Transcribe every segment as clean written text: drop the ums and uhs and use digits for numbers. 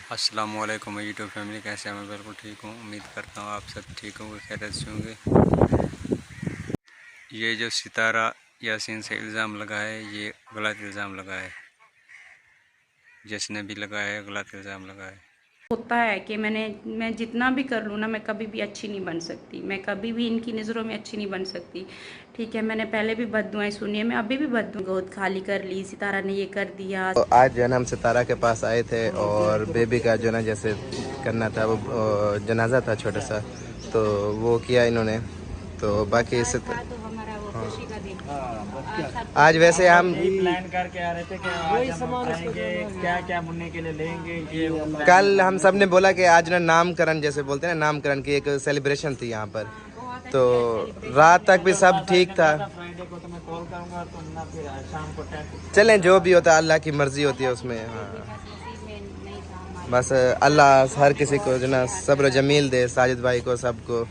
अस्सलामुअलैकुम YouTube family, कैसे हैं? मैं बिल्कुल ठीक हूँ। उम्मीद करता हूँ आप सब ठीक होंगे, खैरियत से होंगे। ये जो सितारा यासीन से इल्ज़ाम लगा है, ये गलत इल्ज़ाम लगा है। जिसने भी लगाया है गलत इल्ज़ाम लगा है। होता है कि मैं जितना भी कर लूँ ना, मैं कभी भी अच्छी नहीं बन सकती, मैं कभी भी इनकी नज़रों में अच्छी नहीं बन सकती। ठीक है, मैंने पहले भी बद्दुआएं सुनी है, मैं अभी भी बद्दुआ गोद खाली कर ली, सितारा ने ये कर दिया। तो आज जो है ना हम सितारा के पास आए थे और बेबी का जो है ना जैसे करना था, वो जनाजा था छोटा सा, तो वो किया इन्होंने। तो बाकी इससे तो हमारा वो खुशी का दिन आज वैसे हम प्लान करके आ रहे थे कि आज हम आएंगे, क्या क्या मुन्ने के लिए लेंगे, ये कल हम सब ने बोला कि आज ना नामकरण, जैसे बोलते हैं ना, नामकरण की एक सेलिब्रेशन थी यहाँ पर। तो रात तक भी सब ठीक था। फ्राइडे को तुम्हें कॉल करूंगा, तुम ना फिर शाम को चलें, जो भी होता है अल्लाह की मर्जी होती है उसमें। हाँ, बस अल्लाह हर किसी को जो ना सब्र जमील दे, साजिद भाई को, सबको।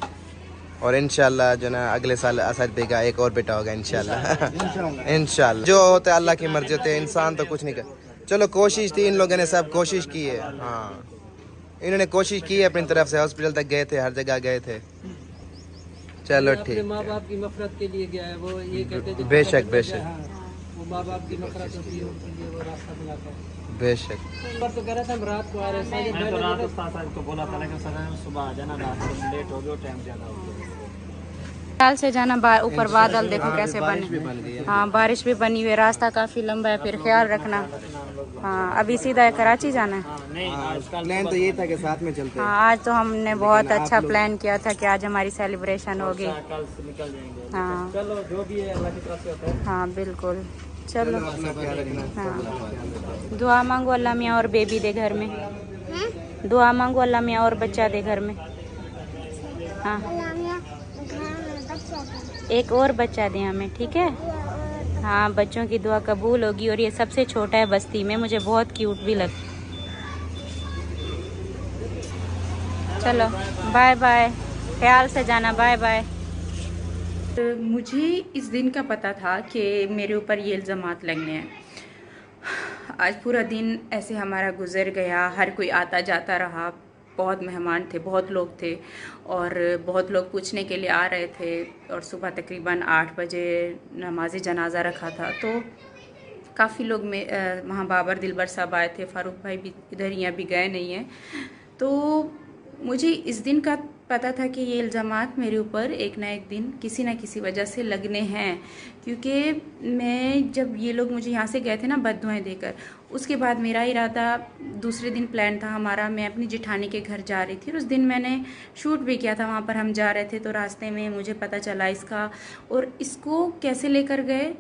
और इंशाल्लाह जो ना अगले साल असद भाई का एक और बेटा होगा इंशाल्लाह। इंशाल्लाह जो होता है अल्लाह की मर्जी होती है, इंसान तो कुछ नहीं कर। चलो, कोशिश थी, इन लोगों ने सब कोशिश की है। हाँ, इन्होंने कोशिश की है अपनी तरफ से, हॉस्पिटल तक गए थे, हर जगह गए थे। चलो ठीक, माँ बाप की नफरत के लिए गया है, वो ये कहते हैं बेशक बेशक वो माँ बाप की नफरत होती है, उनके लिए वो रास्ता बनाता है। बेशक। पर तो कह रहा था हम रात को आ रहे हैं, मैं तो रात उस्ताद साहब को बोला था, लेकिन सर सुबह आ जाना, रात को लेट हो गया, टाइम ज़्यादा हो गया। साल से जाना, ऊपर बादल देखो कैसे बने। हाँ, बारिश भी बनी हुई है, रास्ता काफ़ी लंबा है, फिर ख्याल रखना। हाँ, अभी सीधा कराची जाना है। प्लान तो ये था कि साथ में चलते। हाँ, आज तो हमने बहुत अच्छा प्लान किया था कि आज हमारी सेलिब्रेशन होगी। कल से निकल जाएंगे। हाँ चलो, जो भी है अल्लाह की तरफ से होता है। हाँ बिल्कुल, चलो। अपना ख्याल रखना। हाँ, दुआ मांगो अल्लाह मियाँ और बेबी दे घर में। दुआ मांगो अल्लाह मियाँ और बच्चा दे घर में। हाँ, एक और बच्चा दे हमें, ठीक है। हाँ, बच्चों की दुआ कबूल होगी। और ये सबसे छोटा है बस्ती में, मुझे बहुत क्यूट भी लगता। चलो, बाय बाय, ख्याल से जाना, बाय बाय। मुझे इस दिन का पता था कि मेरे ऊपर ये इल्ज़ामात लगने हैं। आज पूरा दिन ऐसे हमारा गुजर गया, हर कोई आता जाता रहा, बहुत मेहमान थे, बहुत लोग थे और बहुत लोग पूछने के लिए आ रहे थे। और सुबह तकरीबन 8 बजे नमाज जनाजा रखा था, तो काफ़ी लोग में वहाँ बाबर दिलबर साहब आए थे, फ़ारूक भाई भी इधर ही अभी गए नहीं हैं। तो मुझे इस दिन का पता था कि ये इल्ज़ामात मेरे ऊपर एक ना एक दिन किसी न किसी वजह से लगने हैं, क्योंकि मैं जब ये लोग मुझे यहाँ से गए थे ना बद्दुआएं देकर, उसके बाद मेरा इरादा दूसरे दिन प्लान था हमारा, मैं अपनी जेठानी के घर जा रही थी और उस दिन मैंने शूट भी किया था, वहाँ पर हम जा रहे थे। तो रास्ते में मुझे पता चला इसका, और इसको कैसे लेकर गए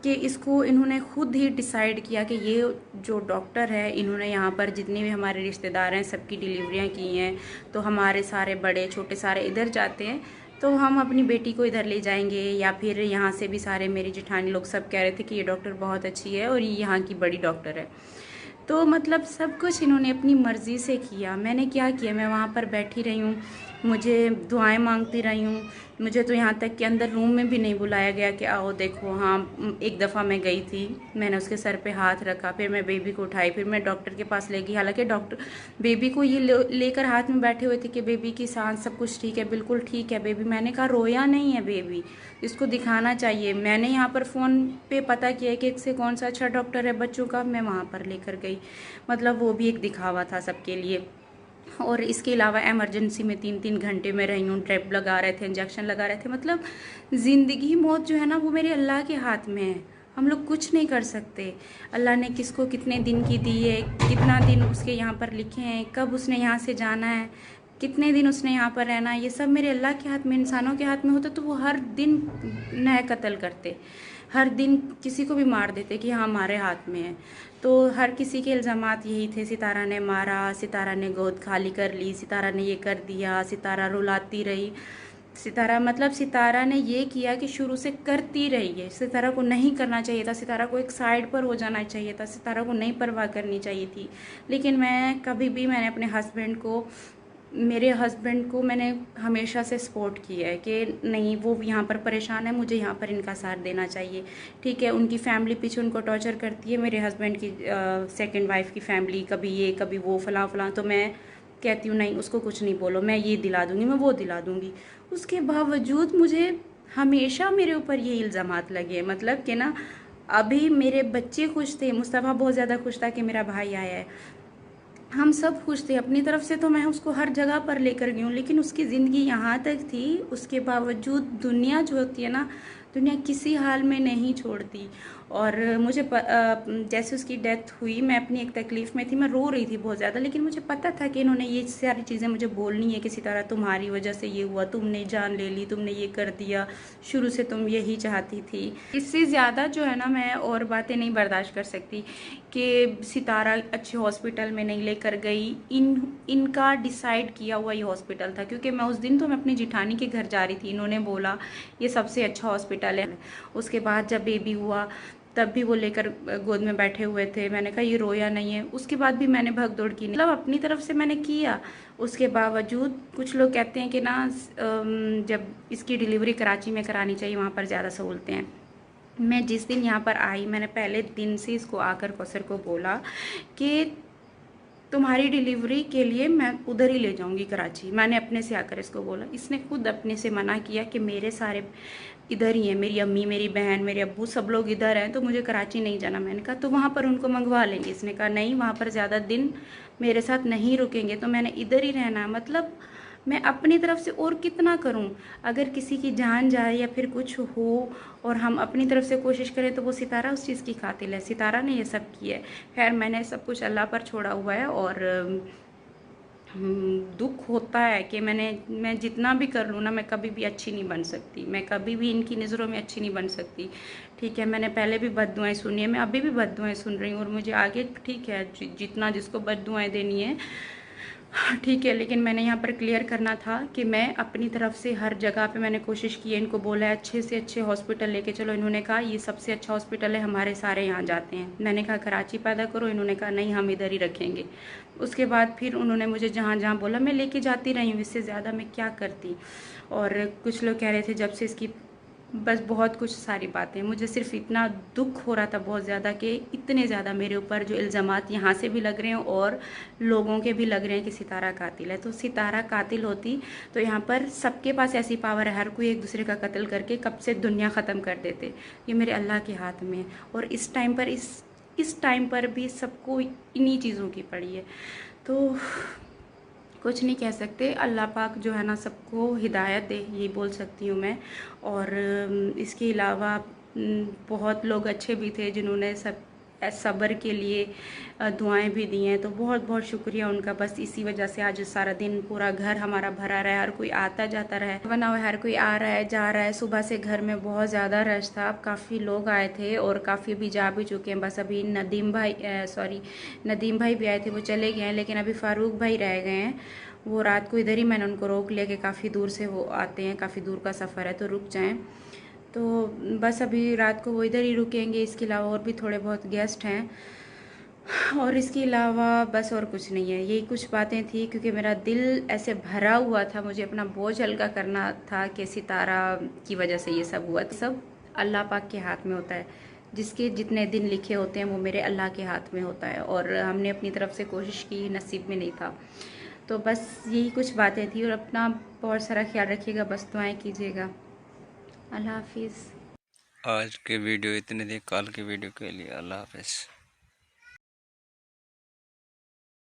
कि इसको इन्होंने खुद ही डिसाइड किया कि ये जो डॉक्टर है, इन्होंने यहाँ पर जितने भी हमारे रिश्तेदार हैं सबकी डिलीवरियाँ की हैं, तो हमारे सारे बड़े छोटे सारे इधर जाते हैं, तो हम अपनी बेटी को इधर ले जाएंगे। या फिर यहाँ से भी सारे मेरी जेठानी लोग सब कह रहे थे कि ये डॉक्टर बहुत अच्छी है और ये यहाँ की बड़ी डॉक्टर है। तो मतलब सब कुछ इन्होंने अपनी मर्ज़ी से किया। मैंने क्या किया, मैं वहाँ पर बैठी रही हूँ, मुझे दुआएं मांगती रही हूँ। मुझे तो यहाँ तक कि अंदर रूम में भी नहीं बुलाया गया कि आओ देखो। हाँ, एक दफ़ा मैं गई थी, मैंने उसके सर पे हाथ रखा, फिर मैं बेबी को उठाई, फिर मैं डॉक्टर के पास ले गई। हालांकि डॉक्टर बेबी को ये लेकर हाथ में बैठे हुए थे कि बेबी की सांस सब कुछ ठीक है, बिल्कुल ठीक है बेबी। मैंने कहा रोया नहीं है बेबी, इसको दिखाना चाहिए। मैंने यहाँ पर फ़ोन पे पता किया कि इससे कौन सा अच्छा डॉक्टर है बच्चों का, मैं वहाँ पर लेकर गई। मतलब वो भी एक दिखावा था सबके लिए। और इसके अलावा इमरजेंसी में 3-3 घंटे में रही हूँ, ड्रिप लगा रहे थे, इंजेक्शन लगा रहे थे। मतलब ज़िंदगी मौत जो है ना, वो मेरे अल्लाह के हाथ में है, हम लोग कुछ नहीं कर सकते। अल्लाह ने किसको कितने दिन की दी है, कितना दिन उसके यहाँ पर लिखे हैं, कब उसने यहाँ से जाना है, कितने दिन उसने यहाँ पर रहना है, ये सब मेरे अल्लाह के हाथ में। इंसानों के हाथ में होता तो वो हर दिन नया कत्ल करते, हर दिन किसी को भी मार देते कि हाँ हमारे हाथ में है। तो हर किसी के इल्ज़ामात यही थे, सितारा ने मारा, सितारा ने गोद खाली कर ली, सितारा ने ये कर दिया, सितारा रुलाती रही। सितारा मतलब सितारा ने ये किया कि शुरू से करती रही है। सितारा को नहीं करना चाहिए था, सितारा को एक साइड पर हो जाना चाहिए था, सितारा को नहीं परवाह करनी चाहिए थी। लेकिन मैं कभी भी, मैंने अपने हस्बैंड को मेरे हस्बैंड को मैंने हमेशा से सपोर्ट किया है कि नहीं, वो यहाँ पर परेशान है, मुझे यहाँ पर इनका साथ देना चाहिए। ठीक है, उनकी फैमिली पीछे उनको टॉर्चर करती है, मेरे हस्बैंड की सेकंड वाइफ की फैमिली, कभी ये कभी वो, फलां फलां। तो मैं कहती हूँ नहीं, उसको कुछ नहीं बोलो, मैं ये दिला दूँगी, मैं वो दिला दूँगी। उसके बावजूद मुझे हमेशा मेरे ऊपर ये इल्ज़ामात लगे, मतलब कि ना, अभी मेरे बच्चे खुश थे, मुस्तफ़ा बहुत ज़्यादा खुश था कि मेरा भाई आया है, हम सब खुश थे अपनी तरफ से, तो मैं उसको हर जगह पर लेकर गई हूँ, लेकिन उसकी ज़िंदगी यहाँ तक थी। उसके बावजूद दुनिया जो होती है ना, दुनिया किसी हाल में नहीं छोड़ती। और मुझे जैसे उसकी डेथ हुई, मैं अपनी एक तकलीफ़ में थी, मैं रो रही थी बहुत ज़्यादा, लेकिन मुझे पता था कि इन्होंने ये सारी चीज़ें मुझे बोलनी है, किसी तरह तुम्हारी वजह से ये हुआ, तुमने जान ले ली, तुमने ये कर दिया, शुरू से तुम यही चाहती थी। इससे ज़्यादा जो है ना, मैं और बातें नहीं बर्दाश्त कर सकती कि सितारा अच्छे हॉस्पिटल में नहीं लेकर गई। इनका डिसाइड किया हुआ ये हॉस्पिटल था, क्योंकि मैं उस दिन तो मैं अपनी जिठानी के घर जा रही थी, इन्होंने बोला ये सबसे अच्छा हॉस्पिटल है। उसके बाद जब बेबी हुआ तब भी वो लेकर गोद में बैठे हुए थे, मैंने कहा ये रोया नहीं है, उसके बाद भी मैंने भग दौड़ की, मतलब अपनी तरफ से मैंने किया। उसके बावजूद कुछ लोग कहते हैं कि ना, जब इसकी डिलीवरी कराची में करानी चाहिए, वहाँ पर ज़्यादा सहूलतें हैं। मैं जिस दिन यहाँ पर आई, मैंने पहले दिन से इसको आकर कौसर को बोला कि तुम्हारी डिलीवरी के लिए मैं उधर ही ले जाऊंगी कराची। मैंने अपने से आकर इसको बोला, इसने खुद अपने से मना किया कि मेरे सारे इधर ही हैं, मेरी अम्मी, मेरी बहन, मेरे अब्बू, सब लोग इधर हैं, तो मुझे कराची नहीं जाना। मैंने कहा तो वहाँ पर उनको मंगवा लेंगे। इसने कहा नहीं, वहाँ पर ज़्यादा दिन मेरे साथ नहीं रुकेंगे, तो मैंने इधर ही रहना। मतलब मैं अपनी तरफ से और कितना करूं? अगर किसी की जान जाए या फिर कुछ हो और हम अपनी तरफ से कोशिश करें, तो वो सितारा उस चीज़ की कातिल है, सितारा ने ये सब किया है। खैर, मैंने सब कुछ अल्लाह पर छोड़ा हुआ है, और दुख होता है कि मैं जितना भी कर लूँ ना, मैं कभी भी अच्छी नहीं बन सकती, मैं कभी भी इनकी नज़रों में अच्छी नहीं बन सकती। ठीक है, मैंने पहले भी बद्दुआएं सुनी है, मैं अभी भी बद्दुआएं सुन रही हूँ, और मुझे आगे ठीक है जितना जिसको बद्दुआएं देनी है ठीक है, लेकिन मैंने यहाँ पर क्लियर करना था कि मैं अपनी तरफ से हर जगह पे मैंने कोशिश की है। इनको बोला है अच्छे से अच्छे हॉस्पिटल लेके चलो, इन्होंने कहा ये सबसे अच्छा हॉस्पिटल है, हमारे सारे यहाँ जाते हैं। मैंने कहा कराची पैदा करो, इन्होंने कहा नहीं, हम इधर ही रखेंगे। उसके बाद फिर उन्होंने मुझे जहाँ जहाँ बोला मैं लेके जाती रही हूँ, इससे ज़्यादा मैं क्या करती। और कुछ लोग कह रहे थे जब से इसकी, बस बहुत कुछ सारी बातें, मुझे सिर्फ इतना दुख हो रहा था बहुत ज़्यादा कि इतने ज़्यादा मेरे ऊपर जो इल्ज़ामात यहाँ से भी लग रहे हैं और लोगों के भी लग रहे हैं कि सितारा कातिल है। तो सितारा कातिल होती तो यहाँ पर सबके पास ऐसी पावर है, हर कोई एक दूसरे का कत्ल करके कब से दुनिया ख़त्म कर देते। ये मेरे अल्लाह के हाथ में है, और इस टाइम पर भी सबको इन्हीं चीज़ों की पड़ी है। तो कुछ नहीं कह सकते, अल्लाह पाक जो है ना सबको हिदायत दे, यही बोल सकती हूँ मैं। और इसके अलावा बहुत लोग अच्छे भी थे जिन्होंने सब्र के लिए दुआएं भी दी हैं, तो बहुत बहुत शुक्रिया उनका। बस इसी वजह से आज सारा दिन पूरा घर हमारा भरा रहा है, हर कोई आता जाता रहा है, बना हुआ, हर कोई आ रहा है जा रहा है। सुबह से घर में बहुत ज़्यादा रश था, काफ़ी लोग आए थे और काफ़ी भी जा भी चुके हैं। बस अभी नदीम भाई भी आए थे, वो चले गए हैं, लेकिन अभी फ़ारूक भाई रह गए हैं। वो रात को इधर ही मैंने उनको रोक लिया कि काफ़ी दूर से वो आते हैं, काफ़ी दूर का सफ़र है, तो रुक जाएं। तो बस अभी रात को वो इधर ही रुकेंगे। इसके अलावा और भी थोड़े बहुत गेस्ट हैं, और इसके अलावा बस और कुछ नहीं है। यही कुछ बातें थी, क्योंकि मेरा दिल ऐसे भरा हुआ था, मुझे अपना बोझ हल्का करना था कि सितारा की वजह से ये सब हुआ। सब अल्लाह पाक के हाथ में होता है, जिसके जितने दिन लिखे होते हैं वो मेरे अल्लाह के हाथ में होता है, और हमने अपनी तरफ से कोशिश की, नसीब में नहीं था। तो बस यही कुछ बातें थी, और अपना बहुत सारा ख्याल रखिएगा, बस दुआएं कीजिएगा। अल्लाह हाफिज़। आज के वीडियो इतने थे, कल के वीडियो के लिए अल्लाह हाफिज़।